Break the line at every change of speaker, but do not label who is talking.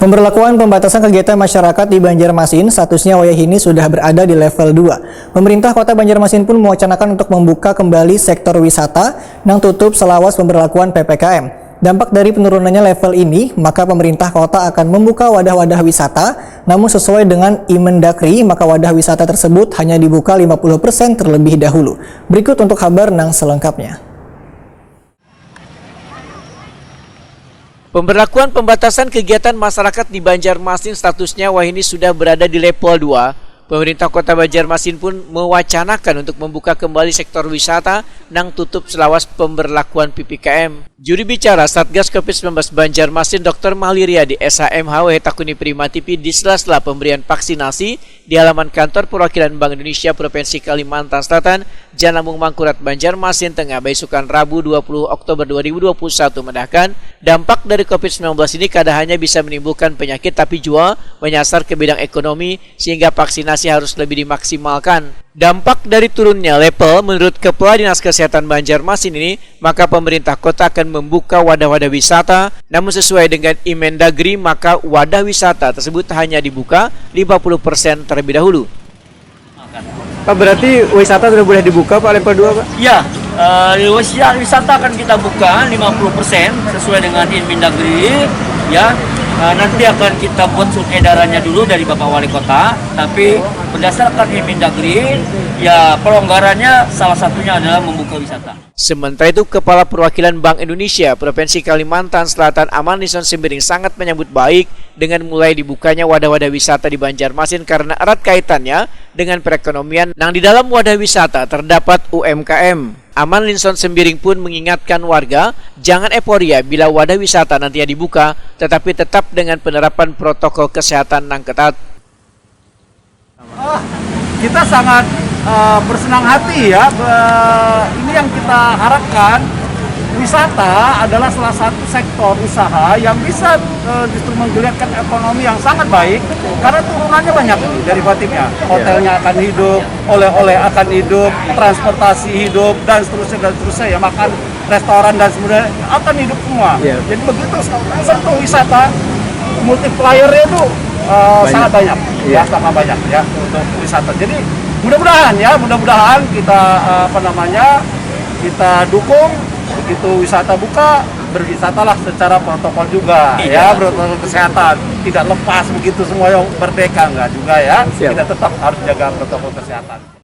Pemberlakuan pembatasan kegiatan masyarakat di Banjarmasin, statusnya wayahini sudah berada di level 2. Pemerintah Kota Banjarmasin pun mewacanakan untuk membuka kembali sektor wisata yang tutup selawas pemberlakuan PPKM. Dampak dari penurunannya level ini, maka pemerintah kota akan membuka wadah-wadah wisata, namun sesuai dengan Imendagri, maka wadah wisata tersebut hanya dibuka 50% terlebih dahulu. Berikut untuk kabar yang selengkapnya.
Pemberlakuan pembatasan kegiatan masyarakat di Banjarmasin statusnya wayahini sudah berada di level 2. Pemerintah Kota Banjarmasin pun mewacanakan untuk membuka kembali sektor wisata yang tutup selawas pemberlakuan PPKM. Juri bicara Satgas COVID-19 Banjarmasin Dr. Mahliria di SHMH Takuni Prima TV di sela-sela pemberian vaksinasi di halaman kantor perwakilan Bank Indonesia Provinsi Kalimantan Selatan, Janamung Mangkurat Banjarmasin Tengah Baisukan Rabu 20 Oktober 2021 mendahkan dampak dari COVID-19 ini kadang hanya bisa menimbulkan penyakit tapi juga menyasar ke bidang ekonomi sehingga vaksinasi harus lebih dimaksimalkan. Dampak dari turunnya level menurut Kepala Dinas Kesehatan Banjarmasin ini, maka pemerintah kota akan membuka wadah-wadah wisata, namun sesuai dengan Imendagri maka wadah wisata tersebut hanya dibuka 50% terlebih dahulu.
Pak, berarti wisata sudah boleh dibuka Pak level 2 Pak?
Ya, wisata akan kita buka 50% sesuai dengan Imendagri ya. Nanti akan kita buat surat edarannya dulu dari Bapak Wali Kota, tapi berdasarkan Imendagri ya pelonggarannya salah satunya adalah membuka wisata.
Sementara itu, Kepala Perwakilan Bank Indonesia Provinsi Kalimantan Selatan Aman Lison Sembiring sangat menyambut baik dengan mulai dibukanya wadah-wadah wisata di Banjarmasin karena erat kaitannya dengan perekonomian yang di dalam wadah wisata terdapat UMKM. Aman Lison Sembiring pun mengingatkan warga jangan euforia bila wadah wisata nantinya dibuka, tetapi tetap dengan penerapan protokol kesehatan yang ketat.
Kita sangat bersenang hati ya, ini yang kita harapkan. Wisata adalah salah satu sektor usaha yang bisa justru menggeliatkan ekonomi yang sangat baik karena turunannya banyak derivatifnya. Hotelnya akan hidup, oleh-oleh akan hidup, transportasi hidup dan seterusnya ya, makan restoran dan semuanya akan hidup semua. Jadi begitu sektor wisata multiplier-nya itu sangat banyak, ya sangat banyak ya untuk wisata. Jadi mudah-mudahan kita kita dukung. Begitu wisata buka, berwisatalah secara protokol juga, ya protokol kesehatan. Tidak lepas begitu semua yang merdeka, enggak juga ya. Kita tetap harus jaga protokol kesehatan.